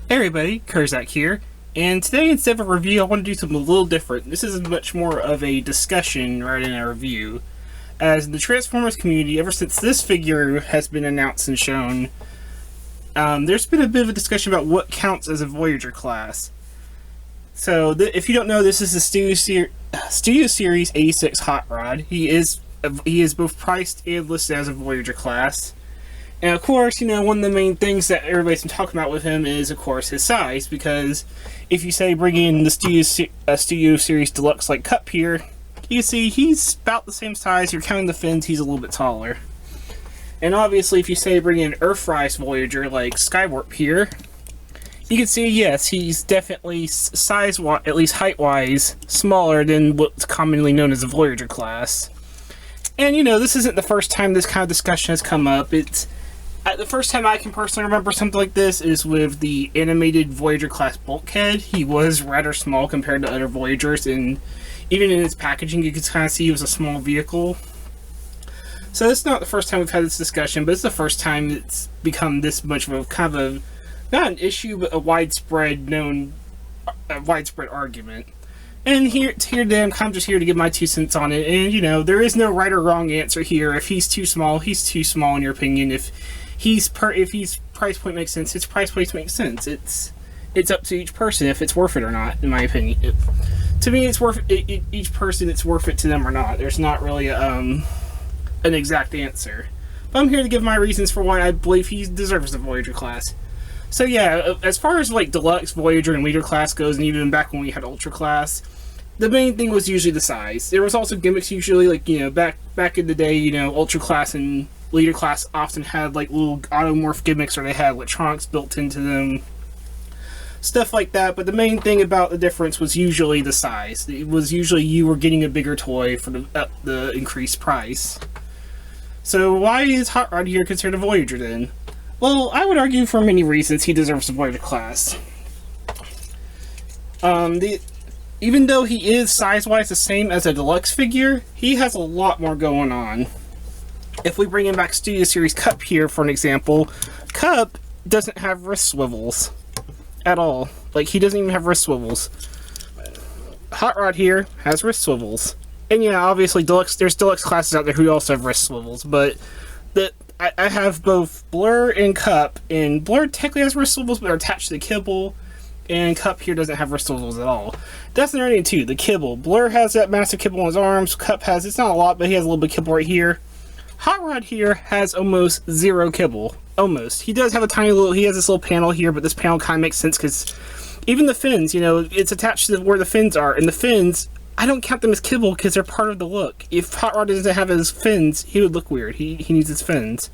Hey everybody, Kerzac here, and today instead of a review I want to do something a little different. This is much more of a discussion rather than a review. As in the Transformers community, ever since this figure has been announced and shown, there's been a bit of a discussion about what counts as a Voyager class. So if you don't know, this is the Studio Series 86 Hot Rod. He is both priced and listed as a Voyager class. And of course, you know, one of the main things that everybody's been talking about with him is, of course, his size. Because if you say bring in the Studio Series Deluxe like Cup here, you see he's about the same size. You're counting the fins, he's a little bit taller. And obviously, if you say bring in Earthrise Voyager like Skywarp here, you can see, yes, he's definitely size-wise, at least height-wise, smaller than what's commonly known as the Voyager class. And, you know, this isn't the first time this kind of discussion has come up. The first time I can personally remember something like this is with the animated Voyager Class bulkhead. He was rather small compared to other Voyagers, and even in his packaging you could kind of see he was a small vehicle. So it's not the first time we've had this discussion, but it's the first time it's become this much of a kind of not an issue, but a widespread argument. And today I'm kind of just here to give my 2 cents on it. And, you know, there is no right or wrong answer here. If he's too small, he's too small in your opinion. If his price point makes sense, his price point makes sense. It's up to each person if it's worth it or not, in my opinion. To me, it's worth it. Each person, it's worth it to them or not. There's not really an exact answer. But I'm here to give my reasons for why I believe he deserves the Voyager class. So yeah, as far as like Deluxe, Voyager, and Leader class goes, and even back when we had Ultra class, the main thing was usually the size. There was also gimmicks usually, like, you know, back in the day, you know, Ultra class and Leader class often had like little automorph gimmicks, or they had electronics built into them, stuff like that. But the main thing about the difference was usually the size. It was usually you were getting a bigger toy for the increased price. So why is Hot Rod here considered a Voyager then? Well, I would argue for many reasons he deserves the Voyager class. Even though he is size-wise the same as a Deluxe figure, he has a lot more going on. If we bring in back Studio Series Cup here for an example, Cup doesn't have wrist swivels at all. Like, he doesn't even have wrist swivels. Hot Rod here has wrist swivels. And yeah, obviously there's Deluxe classes out there who also have wrist swivels, but I have both Blur and Cup, and Blur technically has wrist swivels but are attached to the kibble, and Cup here doesn't have wrist swivels at all. That's the only too, the kibble. Blur has that massive kibble on his arms, Cup has, it's not a lot, but he has a little bit of kibble right here. Hot Rod here has almost zero kibble. Almost. He does have a tiny little, he has this little panel here, but this panel kind of makes sense because even the fins, you know, it's attached to where the fins are, and the fins, I don't count them as kibble because they're part of the look. If Hot Rod doesn't have his fins, he would look weird. He needs his fins.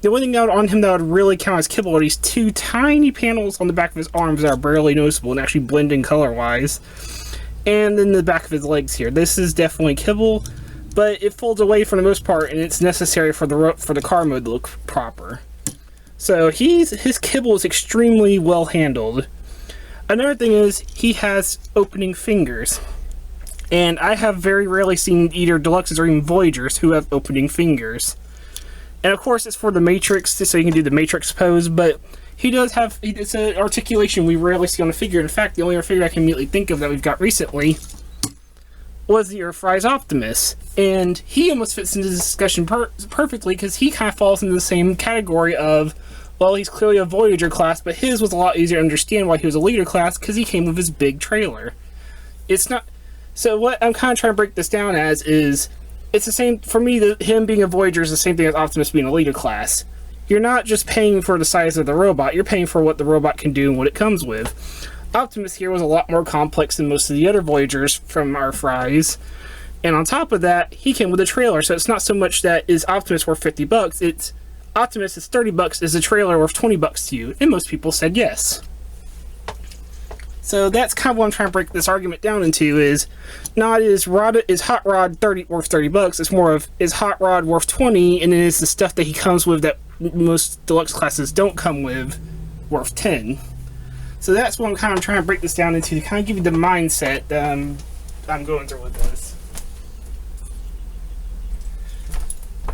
The only thing on him that would really count as kibble are these 2 tiny panels on the back of his arms that are barely noticeable and actually blend in color-wise. And then the back of his legs here. This is definitely kibble, but it folds away for the most part, and it's necessary for the car mode to look proper. So his kibble is extremely well handled. Another thing is he has opening fingers. And I have very rarely seen either Deluxes or even Voyagers who have opening fingers. And of course it's for the Matrix, so you can do the Matrix pose, but he does have, it's an articulation we rarely see on a figure. In fact, the only other figure I can immediately think of that we've got recently was the Earthrise Optimus. And he almost fits into the discussion perfectly because he kind of falls into the same category of, well, he's clearly a Voyager class, but his was a lot easier to understand why he was a Leader class because he came with his big trailer. It's not... So what I'm kind of trying to break this down as is, it's the same, for me, him being a Voyager is the same thing as Optimus being a Leader class. You're not just paying for the size of the robot, you're paying for what the robot can do and what it comes with. Optimus here was a lot more complex than most of the other Voyagers from our fries. And on top of that, he came with a trailer, so it's not so much that is Optimus worth $50, it's Optimus is $30, is a trailer worth $20 to you? And most people said yes. So that's kind of what I'm trying to break this argument down into is, not is Hot Rod worth $30, it's more of, is Hot Rod worth 20, and then is the stuff that he comes with that most Deluxe classes don't come with worth 10. So that's what I'm kind of trying to break this down into, to kind of give you the mindset that I'm going through with this.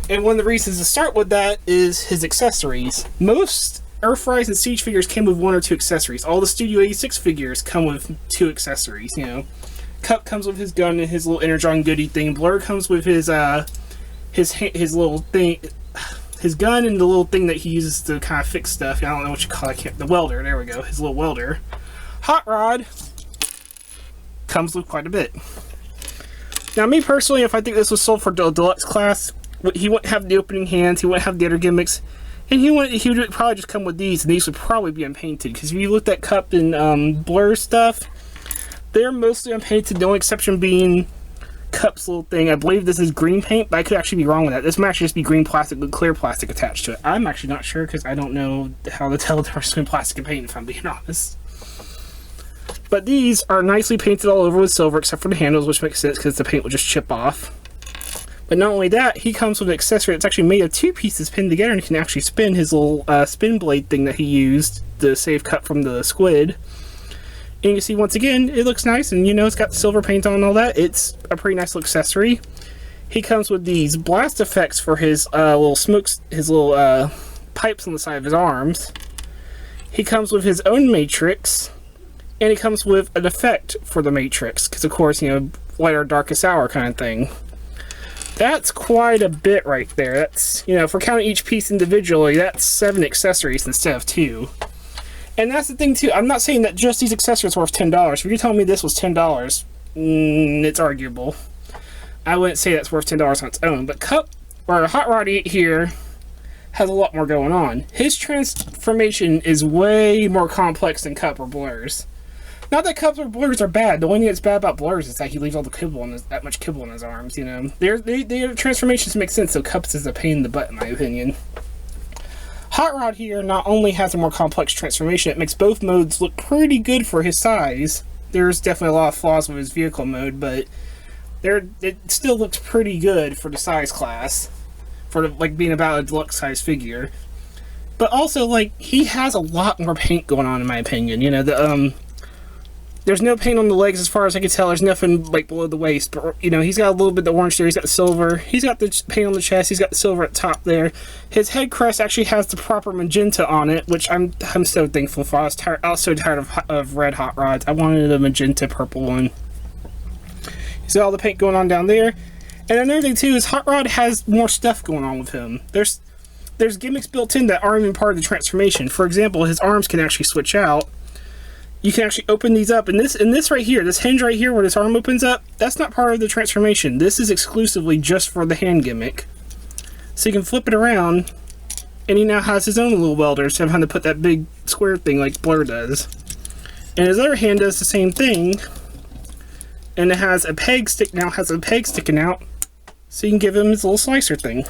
And one of the reasons to start with that is his accessories. Most Earthrise and Siege figures came with 1 or 2 accessories. All the Studio 86 figures come with 2 accessories, you know. Cup comes with his gun and his little Energon goodie thing. Blur comes with his little thing, his gun and the little thing that he uses to kind of fix stuff. I don't know what you call it. The welder, there we go. His little welder. Hot Rod comes with quite a bit. Now, me personally, if I think this was sold for the deluxe class, he wouldn't have the opening hands, he wouldn't have the other gimmicks, and he would probably just come with these, and these would probably be unpainted, because if you looked at Cup and Blur stuff, they're mostly unpainted, the only exception being Cup's little thing. I believe this is green paint, but I could actually be wrong with that. This might actually just be green plastic with clear plastic attached to it. I'm actually not sure, because I don't know how to tell the difference between plastic and paint, if I'm being honest. But these are nicely painted all over with silver, except for the handles, which makes sense because the paint will just chip off. But not only that, he comes with an accessory that's actually made of 2 pieces pinned together, and he can actually spin his little spin blade thing that he used to save Cup from the squid. And you can see, once again, it looks nice, and you know, it's got silver paint on and all that. It's a pretty nice little accessory. He comes with these blast effects for his little smokes, his little pipes on the side of his arms. He comes with his own matrix. And it comes with an effect for the Matrix, because of course, you know, lighter, darkest hour kind of thing. That's quite a bit right there. That's, you know, if we're counting each piece individually, that's 7 accessories instead of 2. And that's the thing too, I'm not saying that just these accessories are worth $10. If you're telling me this was $10, it's arguable. I wouldn't say that's worth $10 on its own, but Hot Rod here has a lot more going on. His transformation is way more complex than Cup or Blur's. Not that Cups or Blurs are bad. The only thing that's bad about Blurs is that he leaves all the kibble in that much kibble in his arms, you know. Their transformations make sense, so Cups is a pain in the butt, in my opinion. Hot Rod here not only has a more complex transformation, it makes both modes look pretty good for his size. There's definitely a lot of flaws with his vehicle mode, but it still looks pretty good for the size class. For like being about a deluxe size figure. But also, like, he has a lot more paint going on, in my opinion. You know, there's no paint on the legs as far as I can tell. There's nothing like below the waist, but you know, he's got a little bit of the orange there. He's got the silver. He's got the paint on the chest. He's got the silver at the top there. His head crest actually has the proper magenta on it, which I'm so thankful for. I was so tired of red Hot Rods. I wanted a magenta purple one. He's got all the paint going on down there. And another thing too is Hot Rod has more stuff going on with him. There's gimmicks built in that aren't even part of the transformation. For example, his arms can actually switch out. You can actually open these up, and this right here, this hinge right here where this arm opens up, that's not part of the transformation. This is exclusively just for the hand gimmick. So you can flip it around, and he now has his own little welder instead of having to put that big square thing like Blur does. And his other hand does the same thing, and it has a peg sticking out, so you can give him his little slicer thing.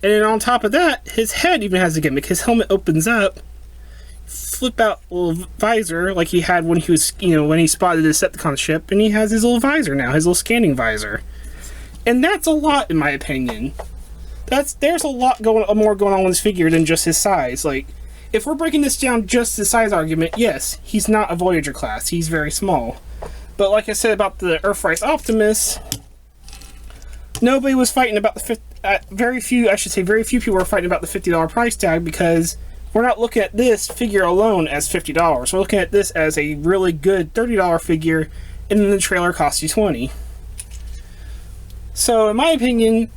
And then on top of that, his head even has a gimmick. His helmet opens up, flip out little visor like he had when he was, you know, when he spotted the Decepticon ship, and he has his little visor now, his little scanning visor. And that's a lot, in my opinion. There's a lot more going on with this figure than just his size. Like, if we're breaking this down just the size argument, yes, he's not a Voyager class. He's very small. But like I said about the Earthrise Optimus, nobody was fighting about the very few people were fighting about the $50 price tag, because we're not looking at this figure alone as $50. We're looking at this as a really good $30 figure, and then the trailer costs you $20. So, in my opinion,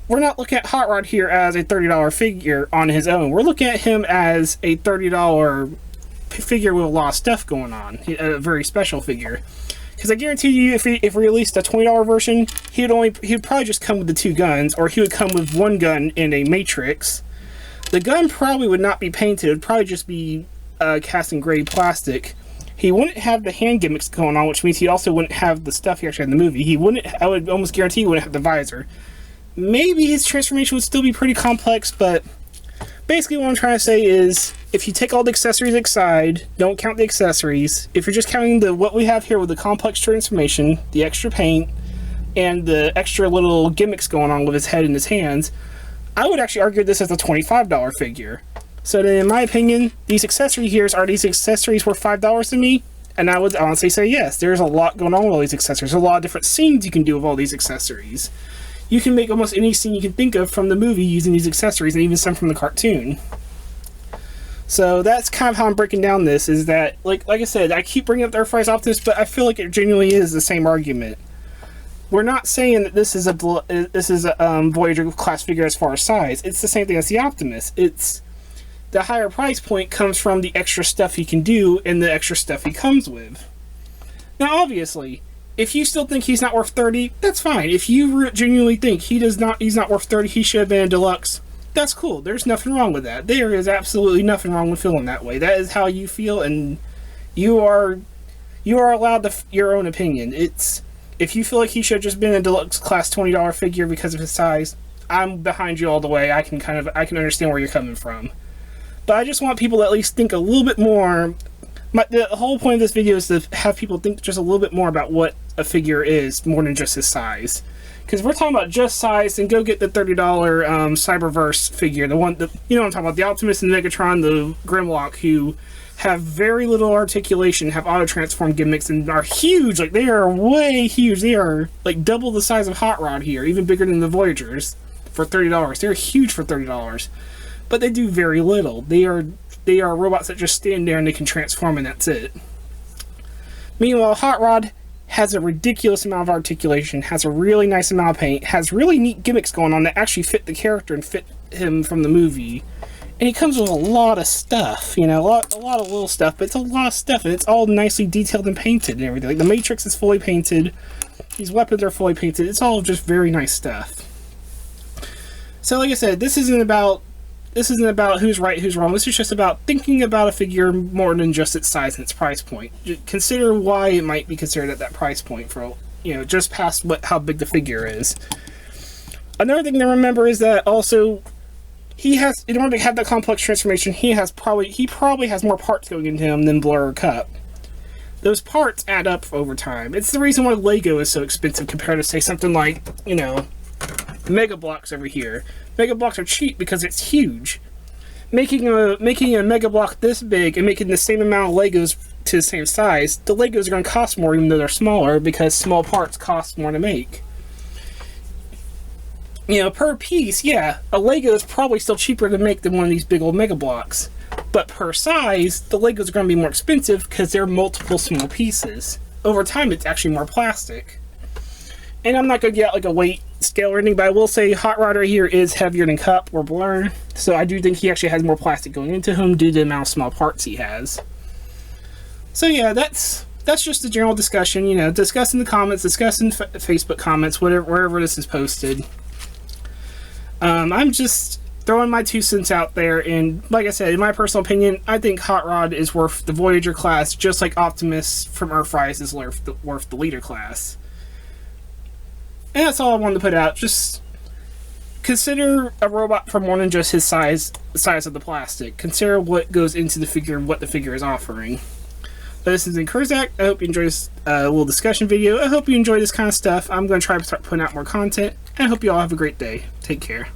we're not looking at Hot Rod here as a $30 figure on his own. We're looking at him as a $30 figure with a lot of stuff going on. A very special figure. Because I guarantee you, if we released a $20 version, he'd probably just come with the 2 guns, or he would come with 1 gun and a matrix. The gun probably would not be painted. It would probably just be cast in gray plastic. He wouldn't have the hand gimmicks going on, which means he also wouldn't have the stuff he actually had in the movie. I would almost guarantee he wouldn't have the visor. Maybe his transformation would still be pretty complex, but basically what I'm trying to say is, if you take all the accessories aside, don't count the accessories, if you're just counting what we have here with the complex transformation, the extra paint, and the extra little gimmicks going on with his head and his hands, I would actually argue this as a $25 figure. So then, in my opinion, these accessories worth $5 to me? And I would honestly say yes. There's a lot going on with all these accessories. There's a lot of different scenes you can do with all these accessories. you can make almost any scene you can think of from the movie using these accessories, and even some from the cartoon. So that's kind of how I'm breaking down this, is that, like I said, I keep bringing up the Earthrise Optimus, but I feel like it genuinely is the same argument. We're not saying that this is a Voyager class figure as far as size. It's the same thing as the Optimus. It's the higher price point comes from the extra stuff he can do and the extra stuff he comes with. Now, obviously, if you still think he's not worth $30, that's fine. If you genuinely think he's not worth $30, he should have been a deluxe, that's cool. There's nothing wrong with that. There is absolutely nothing wrong with feeling that way. That is how you feel, and you are allowed your own opinion. If you feel like he should have just been a deluxe class $20 figure because of his size, I'm behind you all the way. I can understand where you're coming from. But I just want people to at least think a little bit more. The whole point of this video is to have people think just a little bit more about what a figure is, more than just his size. Because if we're talking about just size, then go get the $30 Cyberverse figure. The one that, you know what I'm talking about, the Optimus and the Megatron, the Grimlock, who have very little articulation, have auto-transform gimmicks, and are huge. Like, they are way huge. They are, like, double the size of Hot Rod here, even bigger than the Voyagers for $30. They're huge for $30. But they do very little. They are robots that just stand there and they can transform, and that's it. Meanwhile, Hot Rod has a ridiculous amount of articulation, has a really nice amount of paint, has really neat gimmicks going on that actually fit the character and fit him from the movie. And he comes with a lot of stuff, you know, a lot of little stuff, but it's a lot of stuff, and it's all nicely detailed and painted and everything. Like, the Matrix is fully painted, these weapons are fully painted, it's all just very nice stuff. So, like I said, this isn't about who's right, who's wrong. This is just about thinking about a figure more than just its size and its price point. Consider why it might be considered at that price point for, you know, just past how big the figure is. Another thing to remember is that also, in order to have that complex transformation, he probably has more parts going into him than Blur or Cup. Those parts add up over time. It's the reason why Lego is so expensive compared to, say, something like, you know, Mega Bloks over here. Mega Bloks are cheap because it's huge. Making a Mega Block this big and making the same amount of Legos to the same size, the Legos are going to cost more even though they're smaller, because small parts cost more to make. You know, per piece, yeah, a Lego is probably still cheaper to make than one of these big old Mega Bloks. But per size, the Legos are going to be more expensive because they're multiple small pieces. Over time, it's actually more plastic. And I'm not going to get like a weight scale or anything, but I will say Hot Rod right here is heavier than Cup or Blur. So I do think he actually has more plastic going into him due to the amount of small parts he has. So yeah, that's just a general discussion, you know, discuss in the comments, discuss in Facebook comments, wherever this is posted. I'm just throwing my 2 cents out there, and like I said, in my personal opinion, I think Hot Rod is worth the Voyager class, just like Optimus from Earthrise is worth the Leader class. And that's all I wanted to put out. Just consider a robot for more than just his size, the size of the plastic. Consider what goes into the figure and what the figure is offering. This is Kerzac. I hope you enjoyed this little discussion video. I hope you enjoy this kind of stuff. I'm going to try to start putting out more content. And I hope you all have a great day. Take care.